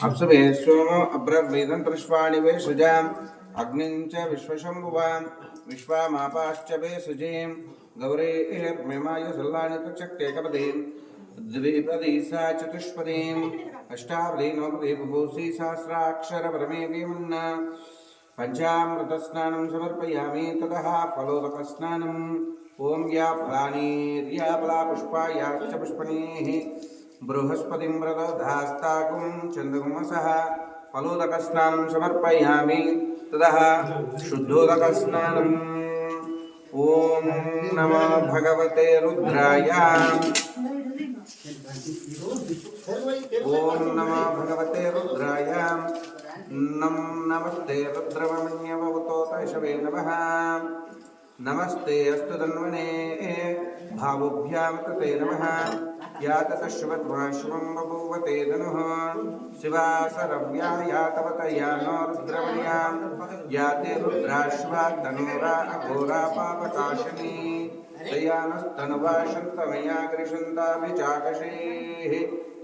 अप्सुभे सोमो अब्रवीदं प्रश्वाणि वे सृजाम् अग्निं च विश्वशम्भुवां विश्वामापाश्च वे सृजीं गौरेर्मिमाय सल्लानि प्रचक्ते कपदीं द्विपदी सा चतुष्पदीं अष्टावधी नवपदी बुभूषी सहस्राक्षरपरमेवीमन्न पंचामृतस्नानं समर्पयामि ततः फलोदकस्नानम् ओम या फलानीर्याफला पुष्पायाश्च पुष्पणीः बृहस्पतिं व्रतधास्ताकुं चन्द्रगुमसः फलोदकस्नानं समर्पयामि ततः शुद्धोदकस्नानम् ओम नमो भगवते रुद्राय ओम नमो भगवते रुद्राय नमस्ते रुद्रमण्यवतो तैषवे नमः नमस्ते अस्तु धन्वने भावुभ्यां तते नमः या ततश्वत्वा शुभं बभूवते धनुः शिवा सरव्या या तवतया नो रुद्रमण्यां या ते रुद्राश्वा धनुरा अघोरा पापकाशिनी तयानस्तनुवा शन्तमया गृशन्ताभिचाकशीः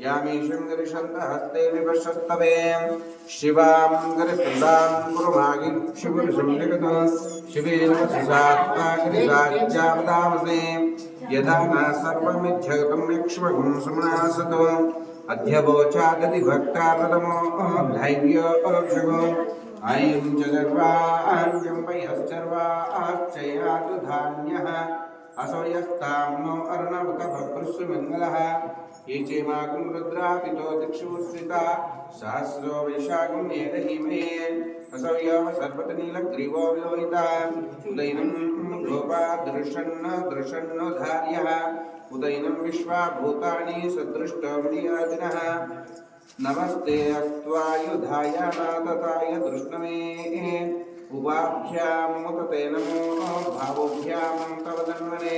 यामीशं गृशन्त हस्ते विपश्यस्तवे शिवां गृप्रदां गुरुमागि शिवऋषं जगतो शिवेन सुसात्मागिरिसाज्यावदावसे यदा न सर्वमिच्छगतं यक्ष्मगं सुमनासतो अध्यवोचादति भक्ता प्रथमो धैर्योऽक्षगो आयुं च गर्वाञ्जं वयश्चर्वाश्चयातु धान्यः असो यस्तां नो अर्णवतभभृष्यमङ्गलः ये चेमागुं रुद्रापितो दिक्षु स्थिता सहस्रो वैशाखं एदहिमे असो यव सर्वतनीलग्रीवो विलोहिता उदयनं गोपा दृशन्न धार्यः उदयनं विश्वाभूतानि सदृष्टमदियादिनः नमस्ते अस्त्वायुधाय नातताय दृष्णवे उवाभ्यां मुतते नमो भावोभ्यां तव धन्वने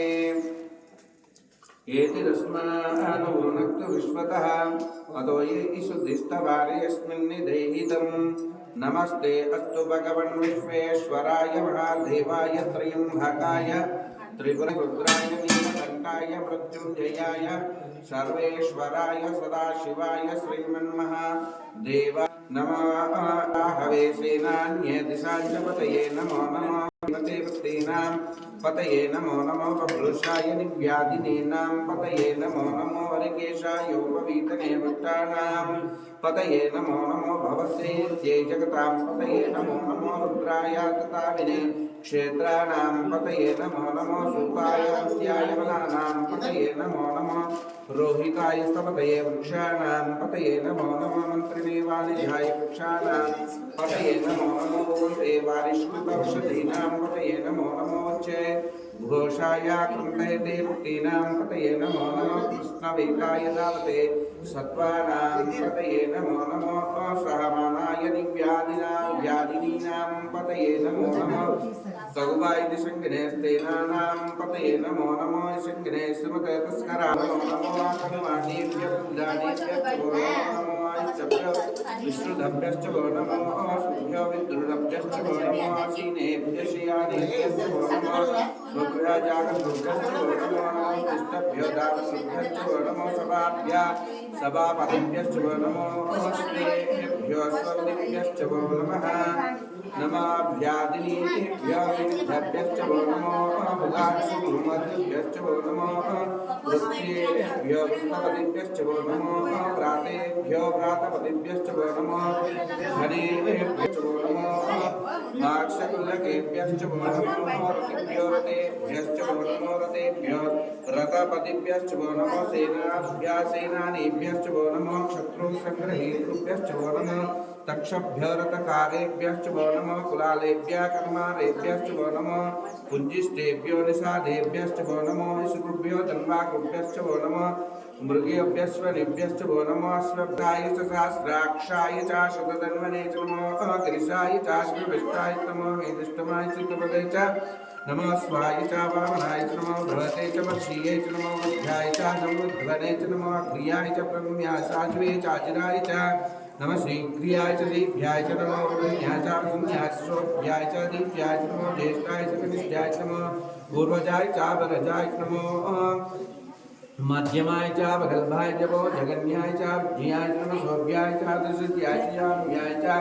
एति रस्मानो नक्तु विश्वतः अतो ये ईशुद्धिस्तवारे यस्मिन् निदेहितं नमस्ते अस्तु भगवन् विश्वेश्वराय महादेवाय त्र्यम्बकाय त्रिपुररुद्राय नीलकण्ठाय मृत्युञ्जयाय सर्वेश्वराय सदाशिवाय श्रीमन्महादेव नमः हवे सेनान्ये दिशाञ्चपतये नमो नमः देवतेनां पतये नमो नमो बभ्रुषाय निव्याधिनीनां पतये नमो नमो वरिकेशायोपवीतने भक्तानां पतये नमो नमो भवस्येत्यै जगतां पतये नमो नमो रुद्राय तताविने क्षेत्राणां पतये नमो नमो सूताय सत्याय वनानां पतये नमो नमो रोहिताय स्तपतये वृक्षाणां पतये नमो नमो मन्त्रिणे वाणिज्याय वृक्षाणां पतये नमो नमो वन्दे वारिष्कृतौषधीनां पतये नमो नमो च घोषाय कृन्तये देवकीनां पतये नमो नमो कृष्णवेकाय दावते सत्त्वानां पतये नमो नमो सहमानाय व्याधिनीनां पतये नमो नमो तगुवायि संगने स्तेनानां पतये नमो नमो संगने सुमते तस्करा नमो नमो आकर्माणीभ्यः नमो विष्णुधभ्यश्च वो नमो शुभ्यो विद्रुडभ्यश्च वो नमो आसीनेभ्यः श्रियानेभ्यश्च वो नमो स्वगृहजागरुभ्यश्च वो नमो तिष्ठभ्यो दावसुभ्यश्च वो नमो सभापतिभ्यश्च वो नमो श्रेभ्यो स्वदिभ्यश्च वो नमः नमाभ्यादिनीभ्यो विद्याभ्यश्च वो नमो भुगाक्षुभ्यश्च वो नमो वृक्षेभ्यो वृषपतिभ्यश्च वो नमो प्रातेभ्यो प्रातपतिभ्यश्च वो नमो धनेभ्यश्च वो नमो माक्षकुलकेभ्यश्च वो नमो रतिभ्यो रतेभ्यश्च वो नमो रतेभ्यो रथपतिभ्यश्च वो नमो सेनानीभ्यश्च वो नमो शत्रुसंग्रहेभ्यश्च वो नमो तक्षभ्यो रथकारेभ्यश्च वो नमो कुलालेभ्यः कर्मारेभ्यश्च वो नमो पुञ्जिष्ठेभ्यो निषादेभ्यश्च वो नमो शुभ्यो धन्वाकृभ्यश्च वो नमो मृगेभ्यश्वनेभ्यश्च वो नमो अश्वभ्याय च सहस्राक्षाय च शतधन्वने च नमो गिरिशाय च श्रीविष्टाय च नमो वेदिष्टमाय च तपदे च नमो स्वाय च वामनाय च नमो भवते च मक्षीये च नमो बुद्ध्याय च नमोध्वने च नमो क्रियाय च प्रम्याय च साज्वे च अजिराय च नमः श्रीक्रियाय च दीप्याय च नमो वरुण्याय च वरुण्याय च शोभ्याय च दीप्याय च नमो ज्येष्ठाय च कनिष्ठाय च नमो पूर्वजाय च वरजाय च नमो मध्यमाय च वगल्भाय च वो जगन्याय च ज्ञाय च नमः शोभ्याय च दशत्याय च याम्याय च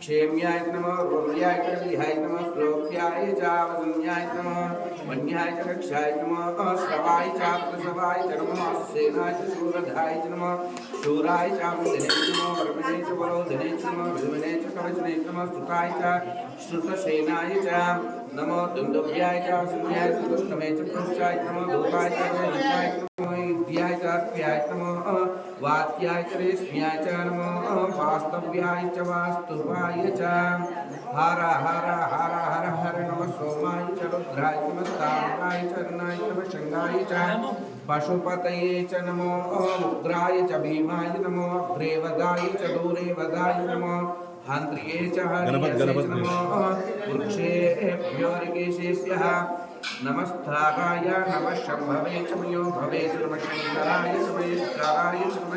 क्षेम्याय च नमः रोम्याय च विहाय नमः श्लोक्याय च वदन्याय च नमः वन्याय च रक्षाय च नमः श्रवाय च प्रसवाय च नमः सेनाय च शूरधाय च नमः शूराय च वन्दने च नमः वर्मणे च वरोधने च नमः विद्मने च कवचने च नमः स्तुताय च श्रुतसेनाय च नमो दुन्दुभ्याय च शून्याय च दुष्टमे च पुरुषाय च नमः भूपाय च वेदिकाय च ध्याय च अर्प्याय च नमो वात्याय च रेश्म्याय च नमो वास्तव्याय च वास्तुपाय च हर हर हर हर हर नमः सोमाय च रुद्राय च नमः ताम्राय च अर्णाय च नमः शंगाय च पशुपतये च नमो उग्राय च भीमाय नमो अग्रेवदाय च दूरेवदाय नमो हान्द्रिये च हरिये च नमो वृक्षेभ्यो ऋषिकेशेभ्यः नमस्ताराय नमः शम्भवे च मयो भवे च नमः शंकराय च महेश्वराय च